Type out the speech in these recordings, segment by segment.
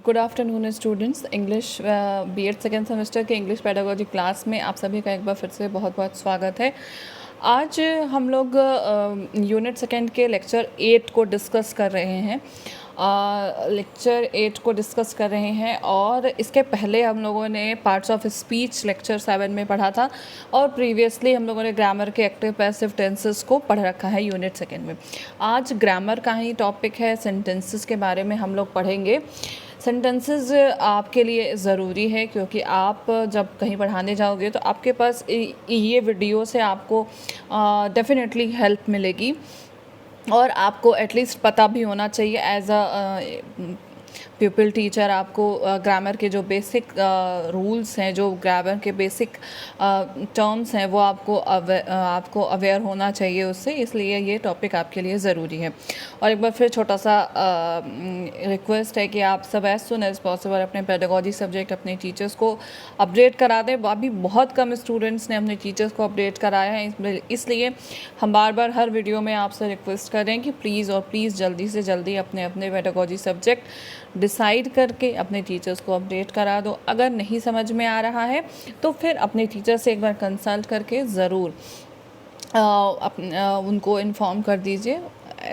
Good afternoon students. English B.Ed second semester के English pedagogy class में आप सभी का एक बार फिर से बहुत बहुत स्वागत है। आज हम लोग यूनिट सेकेंड के लेक्चर 8 को डिस्कस कर रहे हैं। और इसके पहले हम लोगों ने पार्ट्स ऑफ स्पीच लेक्चर 7 में पढ़ा था और प्रीवियसली हम लोगों ने ग्रामर के एक्टिव पैसिव टेंसेस को पढ़ रखा है यूनिट सेकेंड में। आज ग्रामर का ही टॉपिक है, सेंटेंसेस के बारे में हम लोग पढ़ेंगे। सेंटेंसेस आपके लिए ज़रूरी है क्योंकि आप जब कहीं पढ़ाने जाओगे तो आपके पास ये वीडियो से आपको डेफिनेटली हेल्प मिलेगी और आपको एटलीस्ट पता भी होना चाहिए एज अ पीपल टीचर। आपको ग्रामर के जो बेसिक रूल्स हैं, जो ग्रामर के बेसिक टर्म्स हैं, वो आपको अवेयर होना चाहिए उससे, इसलिए ये टॉपिक आपके लिए ज़रूरी है। और एक बार फिर छोटा सा रिक्वेस्ट है कि आप सब एज सुन एज पॉसिबल अपने पेडागोजी सब्जेक्ट अपने टीचर्स को अपडेट करा दें। अभी बहुत कम स्टूडेंट्स ने अपने टीचर्स को अपडेट कराया है, इसलिए हम बार बार हर वीडियो में आपसे रिक्वेस्ट करें कि प्लीज़ जल्दी से जल्दी अपने अपने पेडागोजी सब्जेक्ट डिसाइड करके अपने टीचर्स को अपडेट करा दो। अगर नहीं समझ में आ रहा है तो फिर अपने टीचर से एक बार कंसल्ट करके ज़रूर उनको इन्फॉर्म कर दीजिए,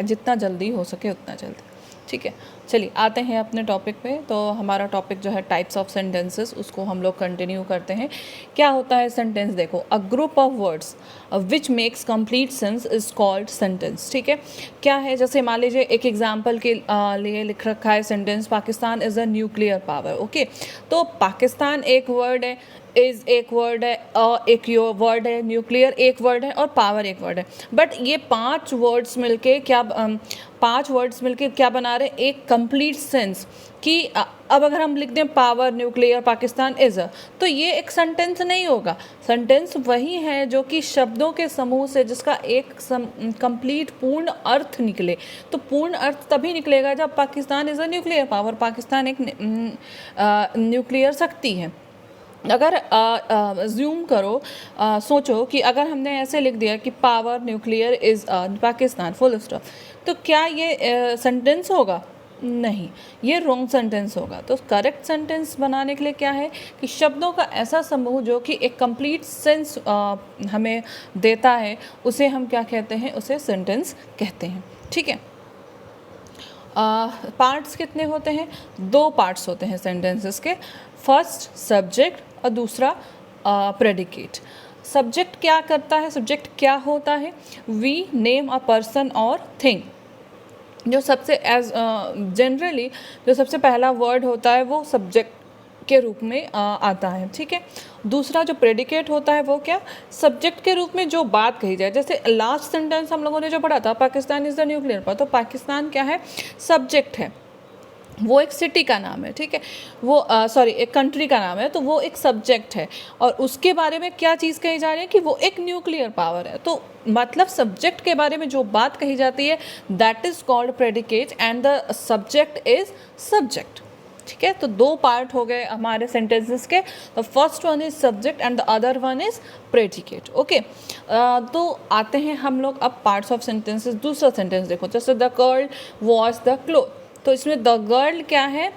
जितना जल्दी हो सके उतना जल्दी। ठीक है, चलिए आते हैं अपने टॉपिक पे। तो हमारा टॉपिक जो है टाइप्स ऑफ सेंटेंसेस, उसको हम लोग कंटिन्यू करते हैं। क्या होता है सेंटेंस? देखो, a group of words which makes complete sense is called sentence. ठीक है, क्या है? जैसे मान लीजिए एक एग्जांपल के लिए लिख रखा है sentence, Pakistan is a nuclear power. Okay, तो पाकिस्तान एक वर्ड है, इज़ एक वर्ड है, एक वर्ड है, न्यूक्लियर एक वर्ड है और पावर एक वर्ड है। बट ये पांच वर्ड्स मिलके क्या बना रहे हैं? एक कंप्लीट सेंस कि अब अगर हम लिख दें power, nuclear, Pakistan is a, तो ये एक सेंटेंस नहीं होगा। सेंटेंस वही है जो कि शब्दों के समूह से जिसका एक कंप्लीट पूर्ण अर्थ निकले। तो पूर्ण अर्थ तभी निकलेगा जब Pakistan is a nuclear power, Pakistan एक न्यूक्लियर शक्ति है। अगर ज़ूम करो, सोचो कि अगर हमने ऐसे लिख दिया कि power nuclear is Pakistan full stop, तो क्या ये सेंटेंस होगा? नहीं, ये रॉन्ग सेंटेंस होगा। तो करेक्ट सेंटेंस बनाने के लिए क्या है कि शब्दों का ऐसा समूह जो कि एक कंप्लीट सेंस हमें देता है, उसे हम क्या कहते हैं? उसे सेंटेंस कहते हैं। ठीक है, पार्ट्स कितने होते हैं? 2 पार्ट्स होते हैं सेंटेंसेस के। फर्स्ट सब्जेक्ट और दूसरा प्रेडिकेट। सब्जेक्ट क्या करता है? सब्जेक्ट क्या होता है? वी नेम अ पर्सन और थिंग। जो सबसे जनरली जो सबसे पहला वर्ड होता है वो सब्जेक्ट के रूप में आता है। ठीक है, दूसरा जो प्रेडिकेट होता है वो क्या? सब्जेक्ट के रूप में जो बात कही जाए। जैसे लास्ट सेंटेंस हम लोगों ने जो पढ़ा था, Pakistan is the nuclear power, तो पाकिस्तान क्या है? सब्जेक्ट है, वो एक सिटी का नाम है। ठीक है, वो एक कंट्री का नाम है, तो वो एक सब्जेक्ट है और उसके बारे में क्या चीज़ कही जा रही है कि वो एक न्यूक्लियर पावर है। तो मतलब सब्जेक्ट के बारे में जो बात कही जाती है that is called predicate and the subject is subject. ठीक है, तो 2 पार्ट हो गए हमारे सेंटेंसेस के। The first one is subject and the other one is predicate. Okay, तो आते हैं हम लोग अब पार्ट्स ऑफ सेंटेंसेस। दूसरा सेंटेंस देखो, जैसे the girl wash the cloth, तो इसमें द गर्ल क्या है?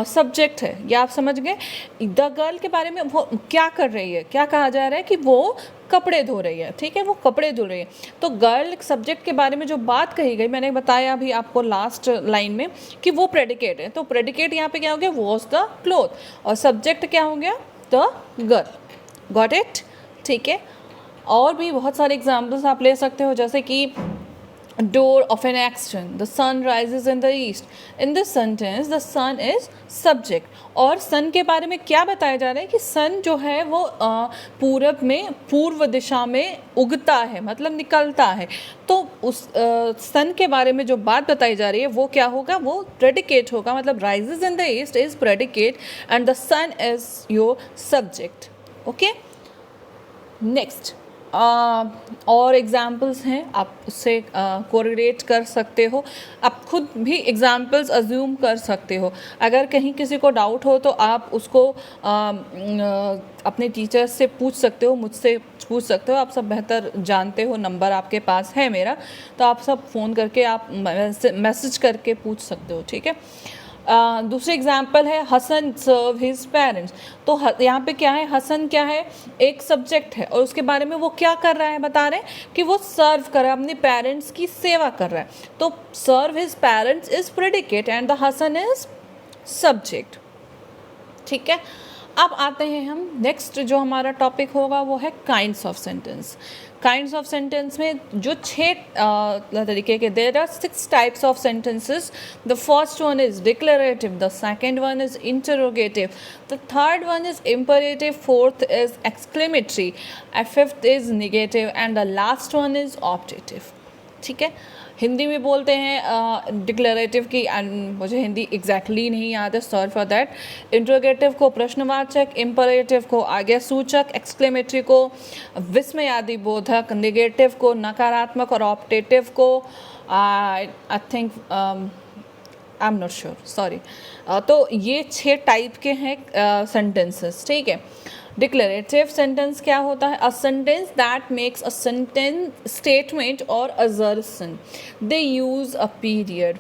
सब्जेक्ट है। ये आप समझ गए। द गर्ल के बारे में वो क्या कर रही है? क्या कहा जा रहा है कि वो कपड़े धो रही है। ठीक है, वो कपड़े धो रही है। तो गर्ल सब्जेक्ट के बारे में जो बात कही गई, मैंने बताया अभी आपको लास्ट लाइन में कि वो प्रेडिकेट है। तो प्रेडिकेट यहाँ पे क्या हो गया? वॉश द क्लोथ, और सब्जेक्ट क्या हो गया? The girl. Got it? ठीक है, और भी बहुत सारे एग्जाम्पल्स आप ले सकते हो, जैसे कि door of an action, the sun rises in the east. In this sentence the sun is subject। और sun के बारे में क्या बताया जा रहा है कि sun जो है वो पूरब में, पूर्व दिशा में उगता है, मतलब निकलता है। तो उस sun के बारे में जो बात बताई जा रही है वो क्या होगा? वो predicate होगा, मतलब rises in the east is predicate and the sun is your subject। okay, next और एग्ज़ाम्पल्स हैं, आप उससे कोरिलेट कर सकते हो, आप खुद भी एग्ज़ाम्पल्स अज्यूम कर सकते हो। अगर कहीं किसी को डाउट हो तो आप उसको अपने टीचर्स से पूछ सकते हो, मुझसे पूछ सकते हो, आप सब बेहतर जानते हो, नंबर आपके पास है मेरा, तो आप सब फ़ोन करके आप मैसेज करके पूछ सकते हो। ठीक है, दूसरे एग्जाम्पल है हसन सर्व हिज पेरेंट्स। तो यहाँ पे क्या है, हसन क्या है, एक सब्जेक्ट है और उसके बारे में वो क्या कर रहा है, बता रहे हैं कि वो सर्व कर रहा है, अपने पेरेंट्स की सेवा कर रहा है। तो serve his parents is predicate and the Hasan is subject. ठीक है, अब आते हैं हम नेक्स्ट जो हमारा टॉपिक होगा वो है kinds of sentence. Kinds of sentence में जो 6 तरीके के, there are 6 types of sentences. The first one is declarative, the second one is interrogative, the third one is imperative, fourth is exclamatory, fifth is negative and the last one is optative. ठीक है, हिंदी में बोलते हैं declarative की, मुझे Hindi exactly नहीं याद है, सॉरी फॉर दैट। इंट्रोगेटिव को प्रश्नवाचक, इम्परेटिव को आज्ञासूचक, एक्सक्लेमेटरी को विस्मयादि बोधक, निगेटिव को नकारात्मक और ऑप्टेटिव को I think I am not sure, sorry. तो ये 6 टाइप के हैं सेंटेंसेस। ठीक है, डिक्लेरेटिव सेंटेंस क्या होता है, a sentence that makes a sentence statement और assertion, they use a period.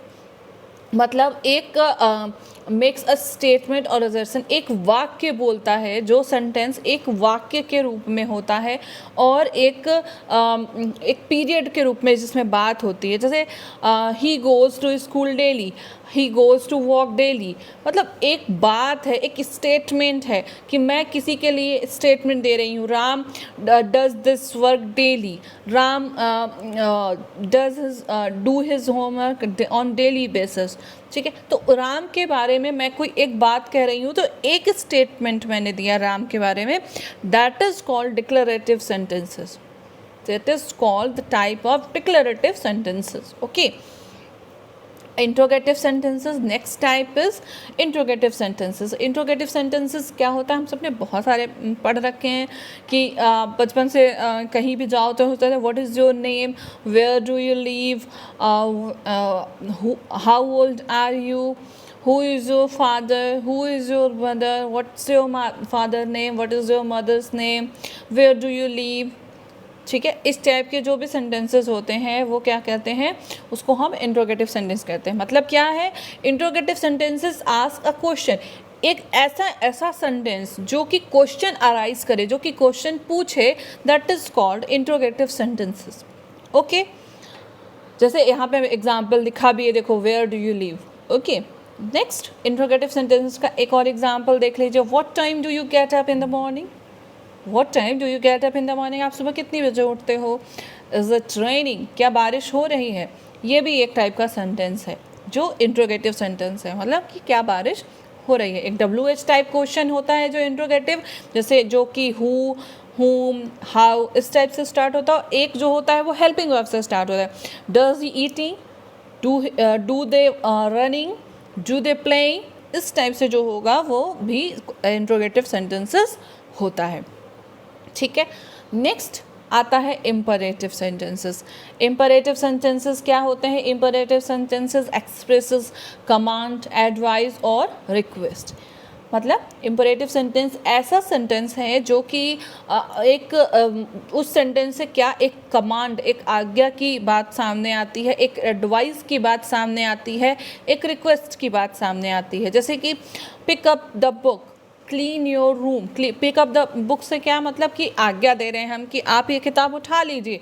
मतलब एक मेक्स अ स्टेटमेंट और असर्शन, एक वाक्य बोलता है, जो सेंटेंस एक वाक्य के रूप में होता है और एक पीरियड के रूप में जिसमें बात होती है। जैसे he goes to school daily, he goes to walk daily, मतलब एक बात है, एक स्टेटमेंट है कि मैं किसी के लिए स्टेटमेंट दे रही हूँ। Ram does this work daily, Ram does do his homework on daily basis. ठीक है, तो राम के बारे में मैं कोई एक बात कह रही हूँ, तो एक स्टेटमेंट मैंने दिया राम के बारे में, that is called declarative sentences. That is called the type of declarative sentences. Okay, interrogative sentences, next type is interrogative sentences. Interrogative sentences क्या होता है, हम सबने बहुत सारे पढ़ रखे हैं कि बचपन से कहीं भी जाओ तो होता है what is your name, where do you live, how old are you, who is your father, who is your mother, what's your father name, what is your mother's name, where do you live। ठीक है, इस type के जो भी sentences होते हैं वो क्या कहते हैं, उसको हम इंट्रोगेटिव सेंटेंस कहते हैं। मतलब क्या है, interrogative sentences ask a question, एक ऐसा सेंटेंस जो कि क्वेश्चन अराइज करे, जो कि क्वेश्चन पूछे, that is called interrogative sentences. Okay, जैसे यहाँ पे एग्जाम्पल दिखा भी है, देखो where do you live. Okay, next interrogative sentences का एक और एग्जाम्पल देख लीजिए, what time do you get up in the morning, what time do you get up in the morning, आप सुबह कितनी बजे उठते हो। इज इट रेनिंग, क्या बारिश हो रही है। ये भी एक टाइप का सेंटेंस है जो इंट्रोगेटिव सेंटेंस है, मतलब कि क्या बारिश हो रही है। एक WH टाइप क्वेश्चन होता है जो इंट्रोगेटिव, जैसे जो कि हु, whom, हाउ, इस टाइप से स्टार्ट होता है। एक जो होता है वो हेल्पिंग वर्ब से स्टार्ट होता है, does he eating, do they running, do they playing, इस टाइप से जो होगा वो भी इंट्रोगेटिव सेंटेंसेस होता है। ठीक है, नेक्स्ट आता है इम्परेटिव सेंटेंसेस। इम्परेटिव सेंटेंसेस क्या होते हैं, imperative sentences expresses command, advice और रिक्वेस्ट। मतलब इम्परेटिव सेंटेंस ऐसा सेंटेंस है जो कि उस सेंटेंस से क्या एक कमांड, एक आज्ञा की बात सामने आती है, एक एडवाइस की बात सामने आती है, एक रिक्वेस्ट की बात सामने आती है। जैसे कि pick up the book, clean your room. Pick up the book से क्या मतलब कि आज्ञा दे रहे हैं हम कि आप ये किताब उठा लीजिए।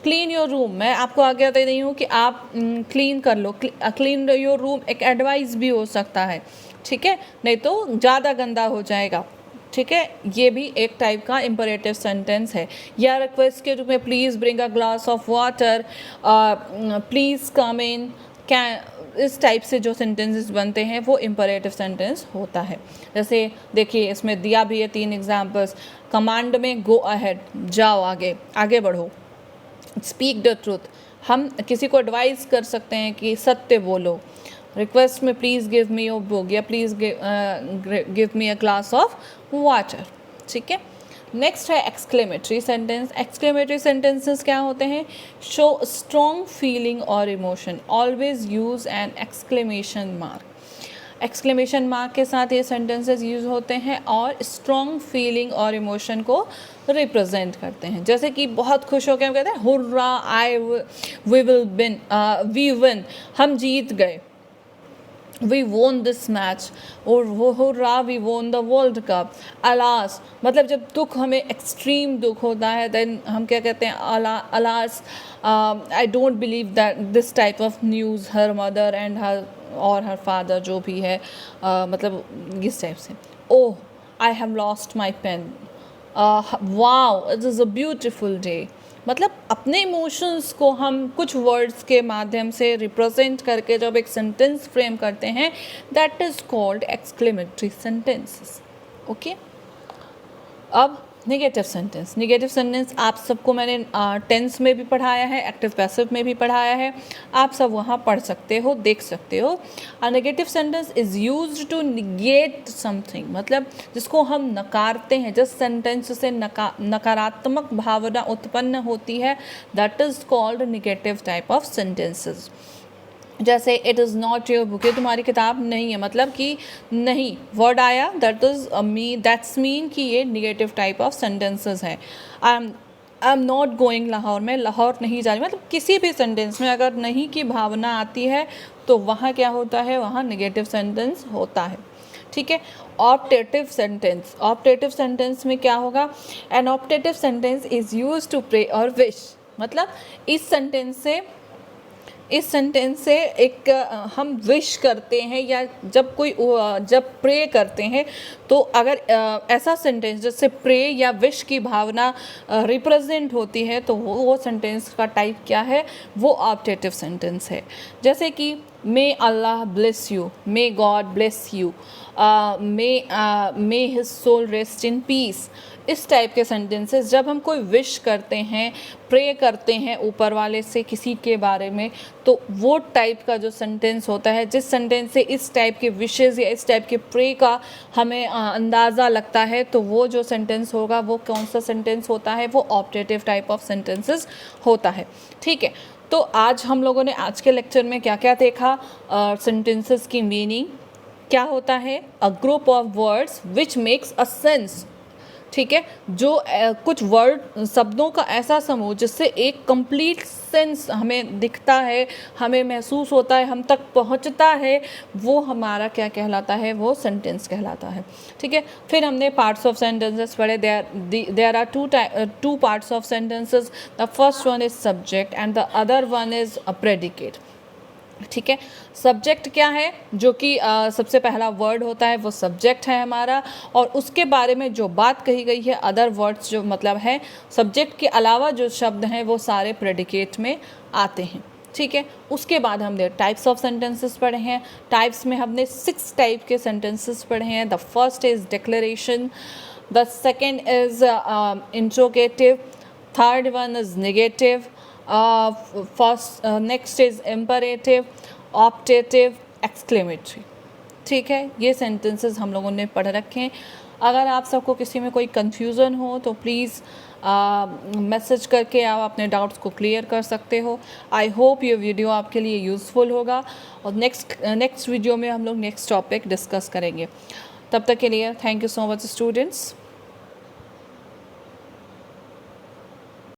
क्लीन योर रूम, मैं आपको आज्ञा दे रही हूँ कि आप क्लीन कर लो। क्लीन योर रूम एक एडवाइस भी हो सकता है, ठीक है, नहीं तो ज़्यादा गंदा हो जाएगा। ठीक है, ये भी एक टाइप का इम्परेटिव सेंटेंस है। या रिक्वेस्ट के रूप में please bring a glass of water, please come in, can, इस टाइप से जो सेंटेंसेस बनते हैं वो इम्परेटिव सेंटेंस होता है। जैसे देखिए इसमें दिया भी है 3 एग्जांपल्स। कमांड में गो अहेड, जाओ आगे, आगे बढ़ो। स्पीक द ट्रूथ, हम किसी को एडवाइस कर सकते हैं कि सत्य बोलो। रिक्वेस्ट में please give me your book या please give me a glass of water. ठीक है, नेक्स्ट है एक्सक्लेमेटरी सेंटेंस। एक्सक्लेमेटरी सेंटेंसेस क्या होते हैं, शो स्ट्रॉन्ग फीलिंग और emotion, always use an exclamation mark. Exclamation mark के साथ ये सेंटेंसेस यूज़ होते हैं और स्ट्रॉन्ग फीलिंग और इमोशन को रिप्रेजेंट करते हैं। जैसे कि बहुत खुश होकर हम कहते हैं hurrah, we will win, we win, हम जीत गए। वी वोन दिस मैच, और वो हो रहा we won the world cup. Alas मतलब जब दुख, हमें एक्सट्रीम दुख होता है, देन हम क्या कहते हैं, alas I don't believe that this type of news, हर मदर एंड हर और हर फादर जो भी है, मतलब इस टाइप से। Oh I have lost my pen, wow it is a beautiful day. मतलब अपने इमोशंस को हम कुछ वर्ड्स के माध्यम से रिप्रेजेंट करके जब एक सेंटेंस फ्रेम करते हैं, that is called exclamatory sentences. Okay, अब निगेटिव सेंटेंस। निगेटिव सेंटेंस आप सबको मैंने टेंस में भी पढ़ाया है, एक्टिव पैसिव में भी पढ़ाया है, आप सब वहाँ पढ़ सकते हो, देख सकते हो। A negative sentence is used to negate something, मतलब जिसको हम नकारते हैं, जिस सेंटेंस से नकारात्मक भावना उत्पन्न होती है, that is called negative type of sentences. जैसे it is not your book, ये तुम्हारी किताब नहीं है, मतलब कि नहीं वर्ड आया, दैट इज़ दैट्स मीन कि ये निगेटिव टाइप ऑफ सेंटेंसेस है। I am not going Lahore, मैं लाहौर नहीं जा रही, मतलब किसी भी सेंटेंस में अगर नहीं की भावना आती है तो वहाँ क्या होता है, वहाँ निगेटिव सेंटेंस होता है। ठीक है, ऑप्टेटिव सेंटेंस। ऑप्टेटिव सेंटेंस में क्या होगा, an optative sentence is use to pray or wish, मतलब इस सेंटेंस से एक हम विश करते हैं, या जब प्रे करते हैं, तो अगर ऐसा सेंटेंस जिससे प्रे या विश की भावना रिप्रेजेंट होती है, तो वो सेंटेंस का टाइप क्या है, वो ऑप्टेटिव सेंटेंस है। जैसे कि may Allah bless you, may God bless you, may his soul rest in peace. इस टाइप के सेंटेंसेस जब हम कोई विश करते हैं, प्रे करते हैं ऊपर वाले से किसी के बारे में, तो वो टाइप का जो सेंटेंस होता है, जिस सेंटेंस से इस टाइप के विशेज़ या इस टाइप के प्रे का हमें अंदाज़ा लगता है, तो वो जो सेंटेंस होगा वो कौन सा सेंटेंस होता है, वो ऑप्टेटिव टाइप ऑफ सेंटेंसेस होता है। ठीक है, तो आज हम लोगों ने आज के लेक्चर में क्या क्या देखा, सेंटेंसेस की मीनिंग क्या होता है, a group of words which makes a sense. ठीक है, जो कुछ वर्ड शब्दों का ऐसा समूह जिससे एक कंप्लीट सेंस हमें दिखता है, हमें महसूस होता है, हम तक पहुंचता है, वो हमारा क्या कहलाता है, वो सेंटेंस कहलाता है। ठीक है, फिर हमने पार्ट्स ऑफ सेंटेंसेस पढ़े। There are two parts of sentences, the first one is subject and the other one is a predicate. ठीक है, सब्जेक्ट क्या है, जो कि सबसे पहला वर्ड होता है, वो सब्जेक्ट है हमारा, और उसके बारे में जो बात कही गई है, अदर वर्ड्स जो मतलब है सब्जेक्ट के अलावा जो शब्द हैं, वो सारे प्रेडिकेट में आते हैं। ठीक है, उसके बाद हमने टाइप्स ऑफ सेंटेंसेस पढ़े हैं। टाइप्स में हमने 6 टाइप के सेंटेंसेस पढ़े हैं। The first is declaration, the second is interrogative, third one is negative, next is imperative, optative, exclamatory. ठीक है, ये सेंटेंसेस हम लोगों ने पढ़ रखे हैं। अगर आप सबको किसी में कोई कन्फ्यूज़न हो तो प्लीज़ मैसेज करके आप अपने डाउट्स को क्लियर कर सकते हो। आई होप ये वीडियो आपके लिए यूज़फुल होगा, और नेक्स्ट वीडियो में हम लोग नेक्स्ट टॉपिक डिस्कस करेंगे। तब तक के लिए thank you so much students.